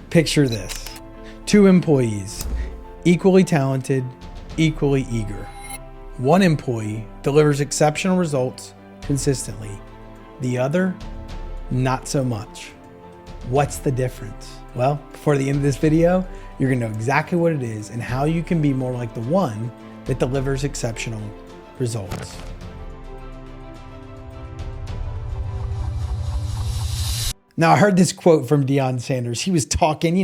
Picture this. Two employees, equally talented, equally eager. One employee delivers exceptional results consistently. The other, not so much. What's the difference? Well, before the end of this video, you're gonna know exactly what it is and how you can be more like the one that delivers exceptional results. Now, I heard this quote from Deion Sanders. He was talking,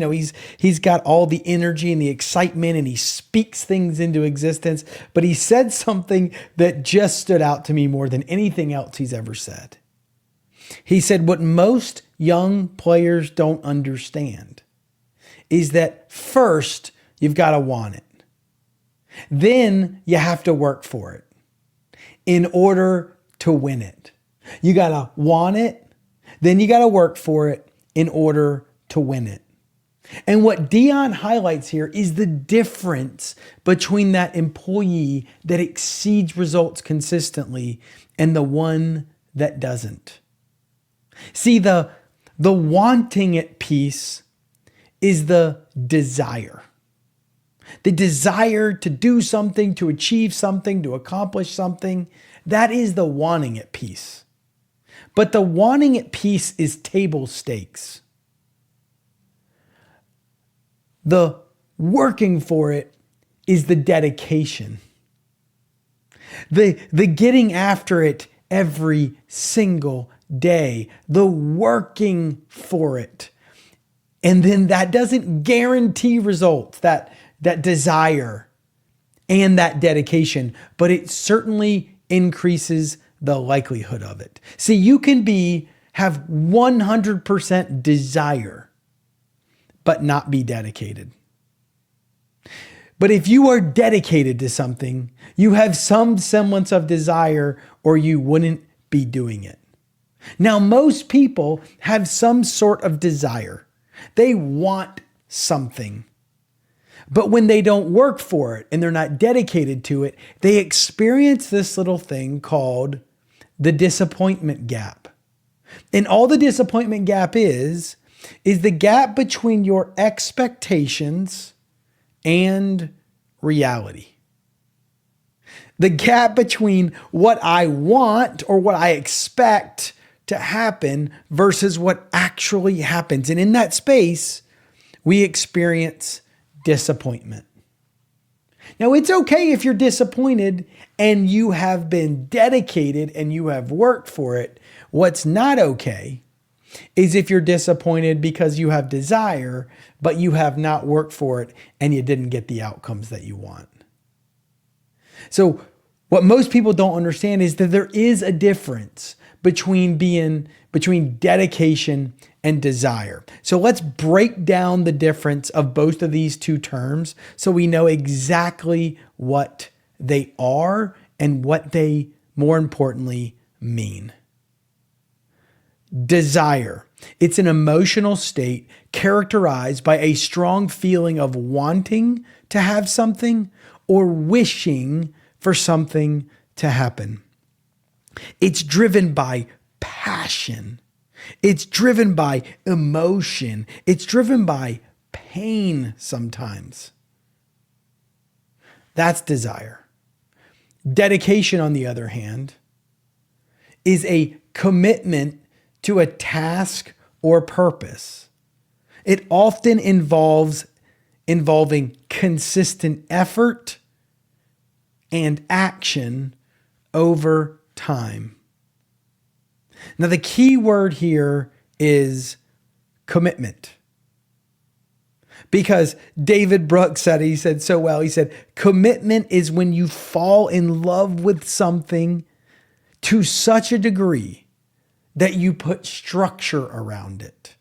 he's got all the energy and the excitement and he speaks things into existence, but he said something that just stood out to me more than anything else he's ever said. He said, what most young players don't understand is that first, you've got to want it. Then you have to work for it in order to win it. You got to want it. Then you got to work for it in order to win it. And what Deion highlights here is the difference between that employee that exceeds results consistently and the one that doesn't. See, the wanting it piece is the desire. The desire to do something, to achieve something, to accomplish something. That is the wanting it piece. But the wanting it piece is table stakes. The working for it is the dedication. The getting after it every single day. The working for it. And then that doesn't guarantee results, that desire and that dedication, but it certainly increases the likelihood of it. See, you can have 100% desire, but not be dedicated. But if you are dedicated to something, you have some semblance of desire or you wouldn't be doing it. Now, most people have some sort of desire. They want something. But when they don't work for it and they're not dedicated to it, they experience this little thing called the disappointment gap. And all the disappointment gap is the gap between your expectations and reality. The gap between what I want or what I expect to happen versus what actually happens. And in that space, we experience disappointment. Now, it's okay if you're disappointed and you have been dedicated and you have worked for it. What's not okay is if you're disappointed because you have desire, but you have not worked for it and you didn't get the outcomes that you want. So what most people don't understand is that there is a difference between dedication and desire. So let's break down the difference of both of these two terms so we know exactly what they are and what they, more importantly, mean. Desire. It's an emotional state characterized by a strong feeling of wanting to have something or wishing for something to happen. It's driven by passion. It's driven by emotion. It's driven by pain sometimes. That's desire. Dedication, on the other hand, is a commitment to a task or purpose. It often involving consistent effort and action over time. Now, the key word here is commitment. Because David Brooks said, he said so well, he said, commitment is when you fall in love with something to such a degree that you put structure around it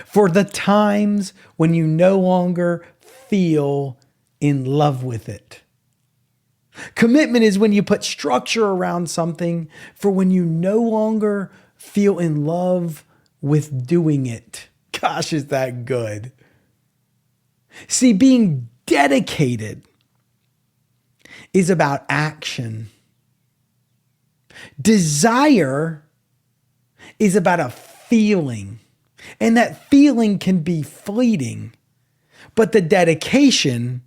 for the times when you no longer feel in love with it. Commitment is when you put structure around something for when you no longer feel in love with doing it. Gosh, is that good? See, being dedicated is about action. Desire is about a feeling. And that feeling can be fleeting, but the dedication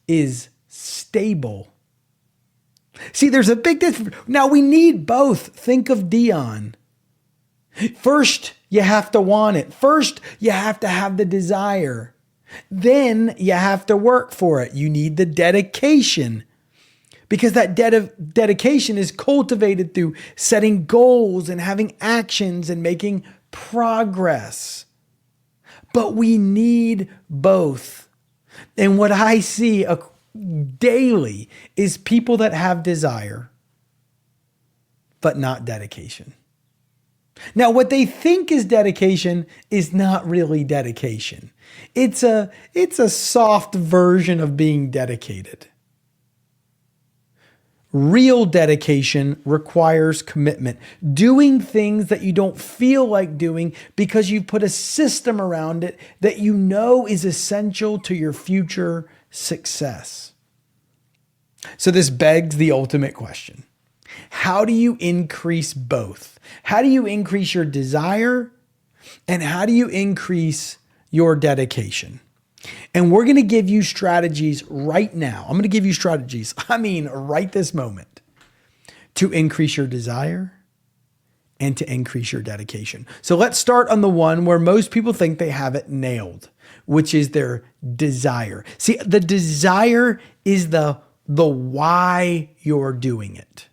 is stable. See, there's a big difference. Now we need both. Think of Deion. First, you have to want it. First, you have to have the desire. Then you have to work for it. You need the dedication, because that dedication is cultivated through setting goals and having actions and making progress. But we need both. And what I see daily is people that have desire, but not dedication. Now, what they think is dedication is not really dedication. It's a soft version of being dedicated. Real dedication requires commitment, doing things that you don't feel like doing because you've put a system around it that you know is essential to your future success. So this begs the ultimate question. How do you increase both? How do you increase your desire? And how do you increase your dedication? And we're going to give you strategies right now. I'm going to give you strategies, right this moment, to increase your desire and to increase your dedication. So let's start on the one where most people think they have it nailed, which is their desire. See, the desire is the why you're doing it.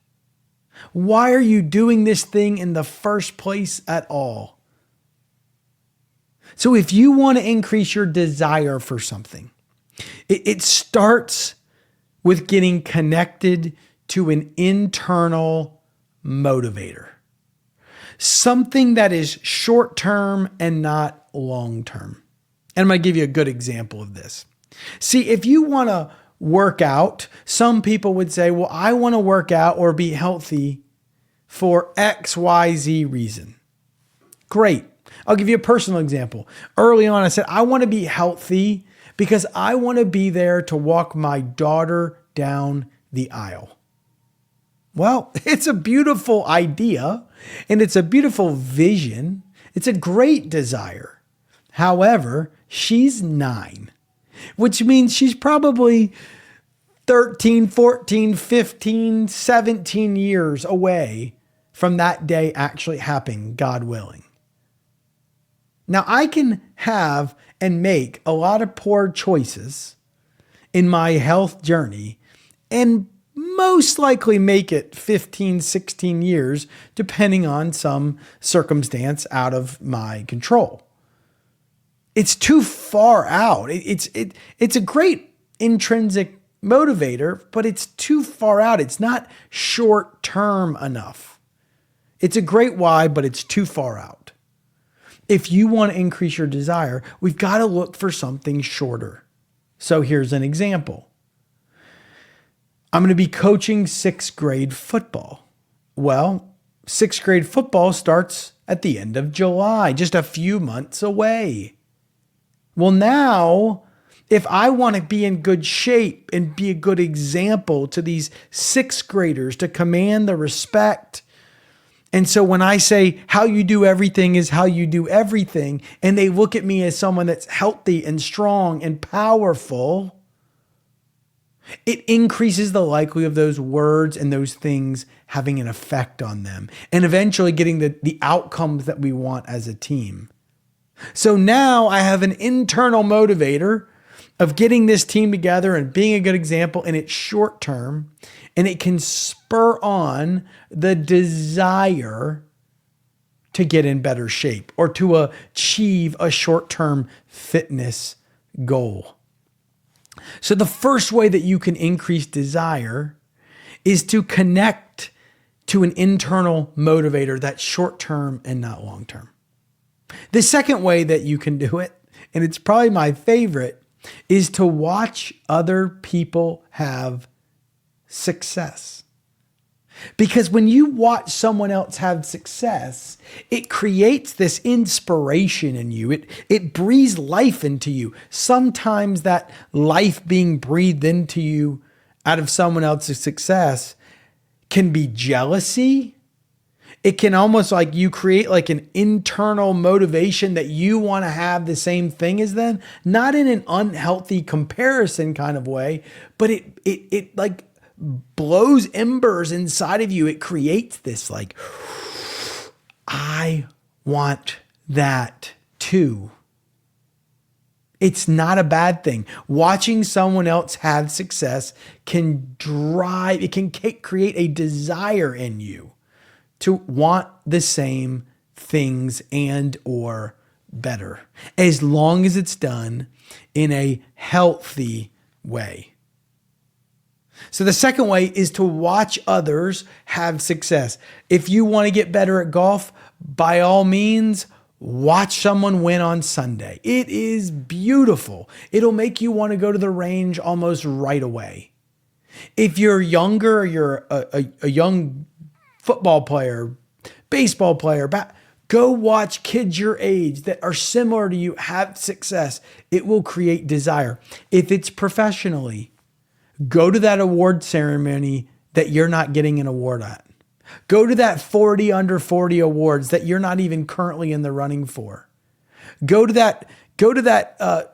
Why are you doing this thing in the first place at all? So if you want to increase your desire for something, it starts with getting connected to an internal motivator. Something that is short-term and not long-term. And I'm going to give you a good example of this. See, if you want to work out, some people would say, well, I want to work out or be healthy for XYZ reason. Great. I'll give you a personal example. Early on, I said, I want to be healthy because I want to be there to walk my daughter down the aisle. Well, it's a beautiful idea and it's a beautiful vision. It's a great desire. However, she's 9, which means she's probably 13, 14, 15, 17 years away from that day actually happening, God willing. Now, I can have and make a lot of poor choices in my health journey and most likely make it 15, 16 years, depending on some circumstance out of my control. It's too far out. It's a great intrinsic motivator, but it's too far out. It's not short term enough. It's a great why, but it's too far out. If you want to increase your desire, we've got to look for something shorter. So here's an example. I'm going to be coaching 6th grade football. Well, 6th grade football starts at the end of July, just a few months away. Well, now, if I want to be in good shape and be a good example to these 6th graders to command the respect, and so when I say how you do everything is how you do everything, and they look at me as someone that's healthy and strong and powerful, it increases the likelihood of those words and those things having an effect on them and eventually getting the outcomes that we want as a team. So now I have an internal motivator of getting this team together and being a good example, and it's short term, and it can spur on the desire to get in better shape or to achieve a short-term fitness goal. So the first way that you can increase desire is to connect to an internal motivator that's short-term and not long-term. The second way that you can do it, and it's probably my favorite, is to watch other people have success. Because when you watch someone else have success, it creates this inspiration in you. It breathes life into you. Sometimes that life being breathed into you out of someone else's success can be jealousy. It can almost like you create like an internal motivation that you want to have the same thing as them, not in an unhealthy comparison kind of way, but it like blows embers inside of you. It creates this like, I want that too. It's not a bad thing. Watching someone else have success can create a desire in you to want the same things and or better, as long as it's done in a healthy way. So the second way is to watch others have success. If you want to get better at golf, by all means, watch someone win on Sunday. It is beautiful. It'll make you want to go to the range almost right away. If you're younger, or you're a young football player, baseball player, go watch kids your age that are similar to you have success. It will create desire. If it's professionally, go to that award ceremony that you're not getting an award at. Go to that 40 under 40 awards that you're not even currently in the running for. Go to that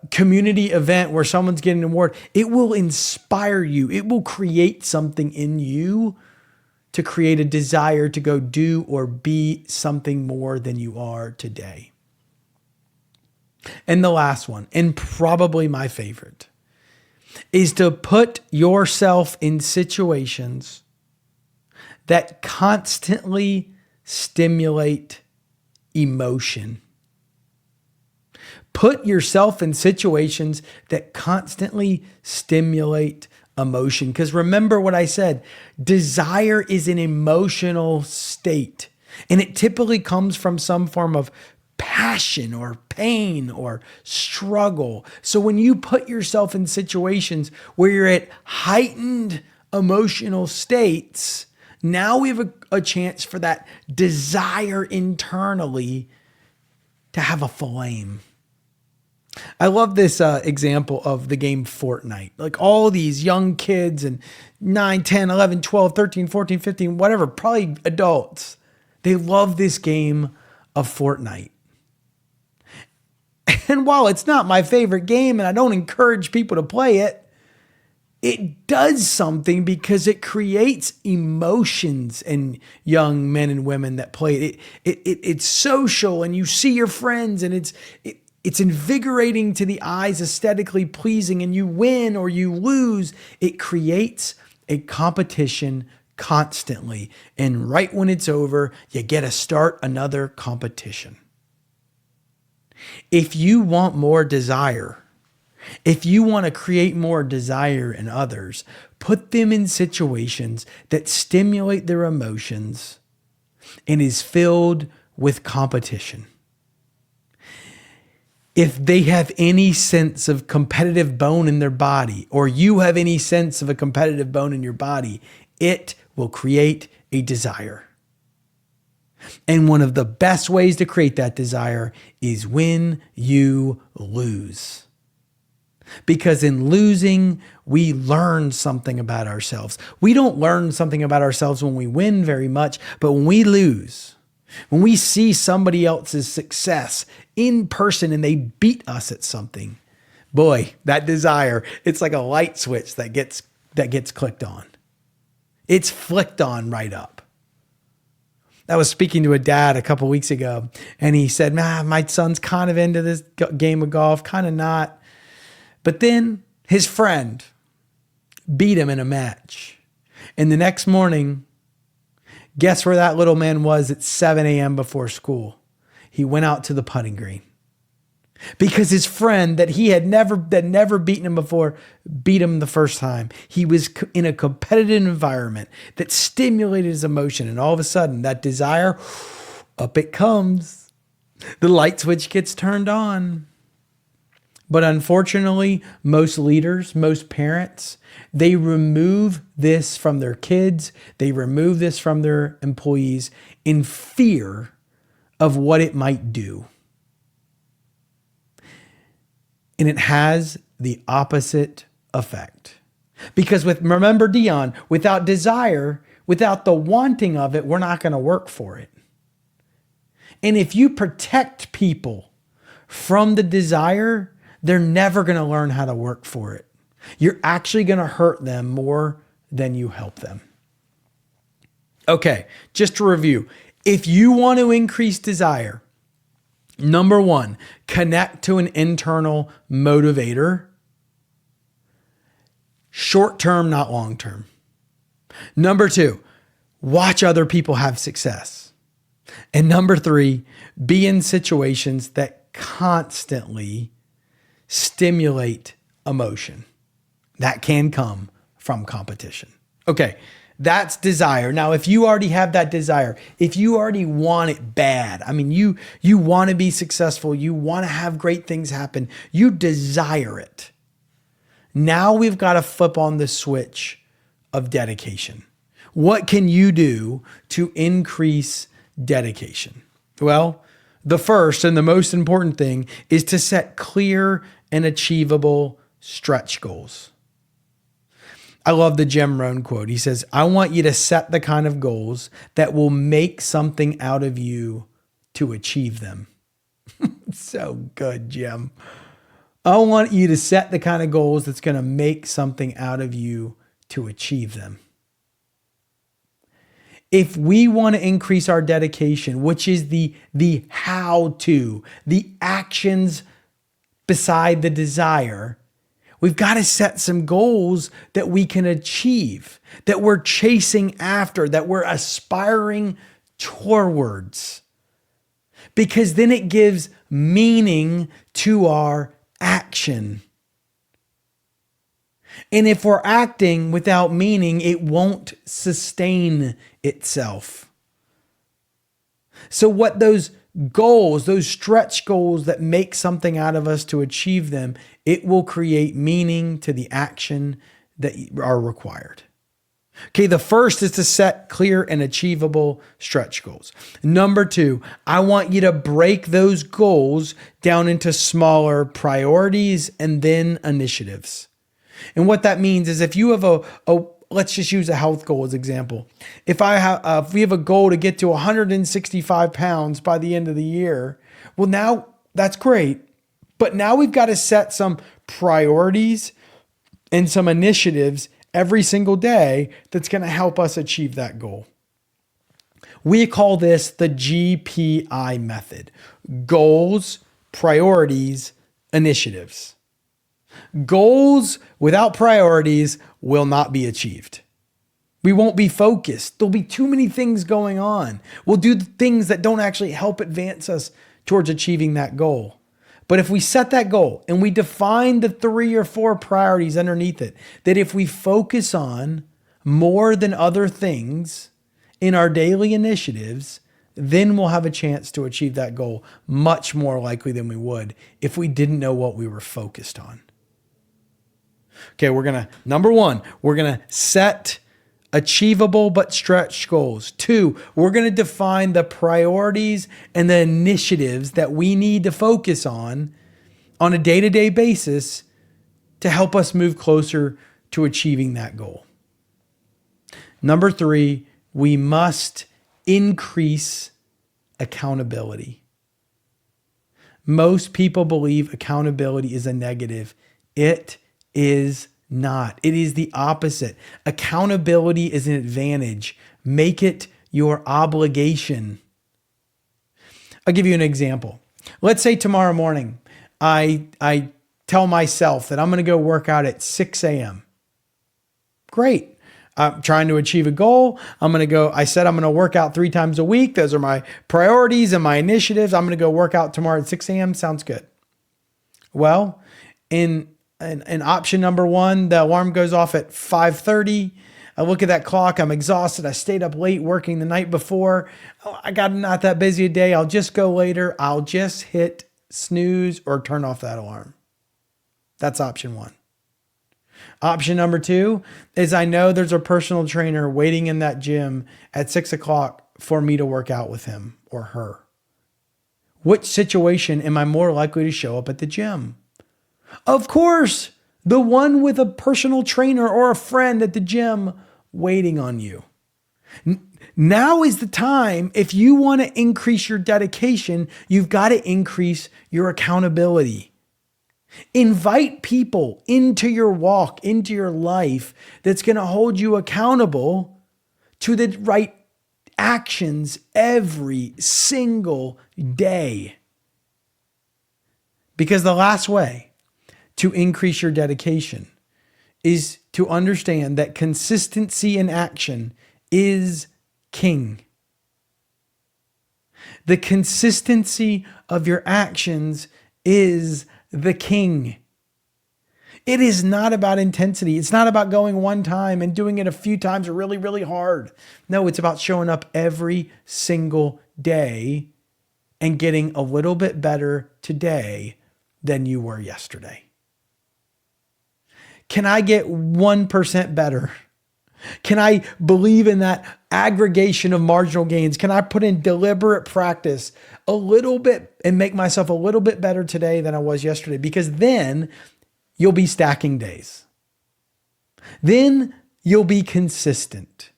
community event where someone's getting an award. It will inspire you. It will create something in you to create a desire to go do or be something more than you are today. And the last one, and probably my favorite, is to put yourself in situations that constantly stimulate emotion. Put yourself in situations that constantly stimulate emotion. Because remember what I said, desire is an emotional state, and it typically comes from some form of passion or pain or struggle. So when you put yourself in situations where you're at heightened emotional states, now we have a chance for that desire internally to have a flame. I love this example of the game Fortnite. Like all these young kids and 9, 10, 11, 12, 13, 14, 15, whatever, probably adults. They love this game of Fortnite. And while it's not my favorite game and I don't encourage people to play it, it does something because it creates emotions in young men and women that play it. It's social, and you see your friends, and it's invigorating to the eyes, aesthetically pleasing, and you win or you lose. It creates a competition constantly. And right when it's over, you get to start another competition. If you want more desire, if you want to create more desire in others, put them in situations that stimulate their emotions and is filled with competition. If they have any sense of competitive bone in their body, or you have any sense of a competitive bone in your body, it will create a desire. And one of the best ways to create that desire is when you lose. Because in losing, we learn something about ourselves. We don't learn something about ourselves when we win very much, but when we lose, when we see somebody else's success in person and they beat us at something, boy, that desire, it's like a light switch that gets clicked on. It's flicked on right up. I was speaking to a dad a couple weeks ago, and he said, my son's kind of into this game of golf, kind of not. But then his friend beat him in a match. And the next morning, guess where that little man was at 7 a.m. before school? He went out to the putting green. Because his friend that never beaten him before beat him the first time. He was in a competitive environment that stimulated his emotion. And all of a sudden, that desire, up it comes. The light switch gets turned on. But unfortunately, most leaders, most parents, they remove this from their kids. They remove this from their employees in fear of what it might do. And it has the opposite effect. Because remember Deion, without desire, without the wanting of it, we're not going to work for it. And if you protect people from the desire, they're never going to learn how to work for it. You're actually going to hurt them more than you help them. Okay, just to review, if you want to increase desire, number one, connect to an internal motivator. Short term, not long term. Number two, watch other people have success. And number three, be in situations that constantly stimulate emotion. That can come from competition. Okay, that's desire. Now, if you already have that desire, if you already want it bad, I mean, you want to be successful, you want to have great things happen, you desire it. Now we've got to flip on the switch of dedication. What can you do to increase dedication? Well, the first and the most important thing is to set clear and achievable stretch goals. I love the Jim Rohn quote. He says, I want you to set the kind of goals that will make something out of you to achieve them. So good, Jim. I want you to set the kind of goals that's going to make something out of you to achieve them. If we want to increase our dedication, which is the how to, the actions beside the desire, we've got to set some goals that we can achieve, that we're chasing after, that we're aspiring towards. Because then it gives meaning to our action. And if we're acting without meaning, it won't sustain itself. So what those goals, those stretch goals that make something out of us to achieve them, it will create meaning to the action that are required. Okay, the first is to set clear and achievable stretch goals. Number two, I want you to break those goals down into smaller priorities and then initiatives. And what that means is if you have let's just use a health goal as example. If we have a goal to get to 165 pounds by the end of the year, well, now that's great. But now we've got to set some priorities and some initiatives every single day that's going to help us achieve that goal. We call this the GPI method: goals, priorities, initiatives. Goals without priorities will not be achieved. We won't be focused. There'll be too many things going on. We'll do the things that don't actually help advance us towards achieving that goal. But if we set that goal and we define the 3 or 4 priorities underneath it, that if we focus on more than other things in our daily initiatives, then we'll have a chance to achieve that goal much more likely than we would if we didn't know what we were focused on. Okay, number one, we're going to set achievable but stretch goals. 2, we're going to define the priorities and the initiatives that we need to focus on a day-to-day basis to help us move closer to achieving that goal. Number 3, we must increase accountability. Most people believe accountability is a negative. It is not. It is the opposite. Accountability is an advantage. Make it your obligation. I'll give you an example. Let's say tomorrow morning, I tell myself that I'm going to go work out at 6 a.m. Great. I'm trying to achieve a goal. I said I'm going to work out 3 times a week. Those are my priorities and my initiatives. I'm going to go work out tomorrow at 6 a.m. Sounds good. Well, in option number 1, the alarm goes off at 5:30. I look at that clock. I'm exhausted. I stayed up late working the night before. I got not that busy a day. I'll just go later. I'll just hit snooze or turn off that alarm. That's option 1. Option number 2 is I know there's a personal trainer waiting in that gym at 6 o'clock for me to work out with him or her. Which situation am I more likely to show up at the gym? Of course, the one with a personal trainer or a friend at the gym waiting on you. Now is the time. If you want to increase your dedication, you've got to increase your accountability. Invite people into your walk, into your life that's going to hold you accountable to the right actions every single day. Because the last way to increase your dedication is to understand that consistency in action is king. The consistency of your actions is the king. It is not about intensity. It's not about going one time and doing it a few times really, really hard. No, it's about showing up every single day and getting a little bit better today than you were yesterday. Can I get 1% better? Can I believe in that aggregation of marginal gains? Can I put in deliberate practice a little bit and make myself a little bit better today than I was yesterday? Because then you'll be stacking days. Then you'll be consistent.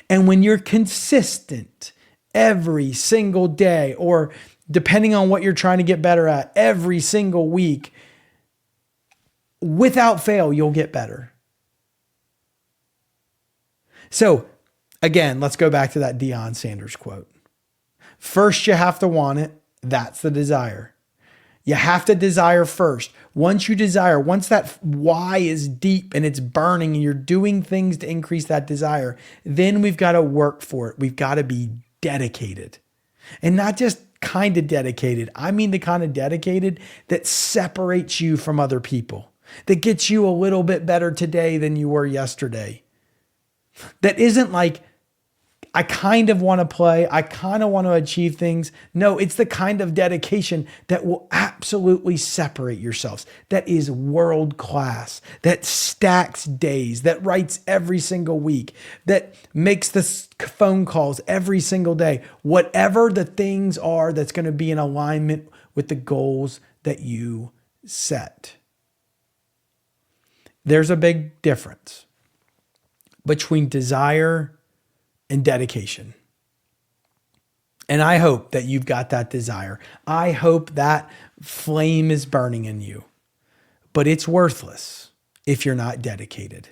And when you're consistent every single day, or depending on what you're trying to get better at, every single week, without fail, you'll get better. So again, let's go back to that Deion Sanders quote. First, you have to want it. That's the desire. You have to desire first. Once you desire, once that why is deep and it's burning and you're doing things to increase that desire, then we've got to work for it. We've got to be dedicated. And not just kind of dedicated. I mean the kind of dedicated that separates you from other people, that gets you a little bit better today than you were yesterday. That isn't like, I kind of want to play, I kind of want to achieve things. No, it's the kind of dedication that will absolutely separate yourselves. That is world class, that stacks days, that writes every single week, that makes the phone calls every single day. Whatever the things are that's going to be in alignment with the goals that you set. There's a big difference between desire and dedication. And I hope that you've got that desire. I hope that flame is burning in you. But it's worthless if you're not dedicated.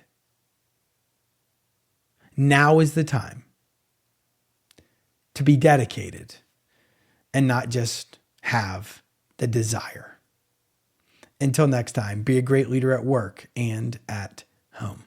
Now is the time to be dedicated and not just have the desire. Until next time, be a great leader at work and at home.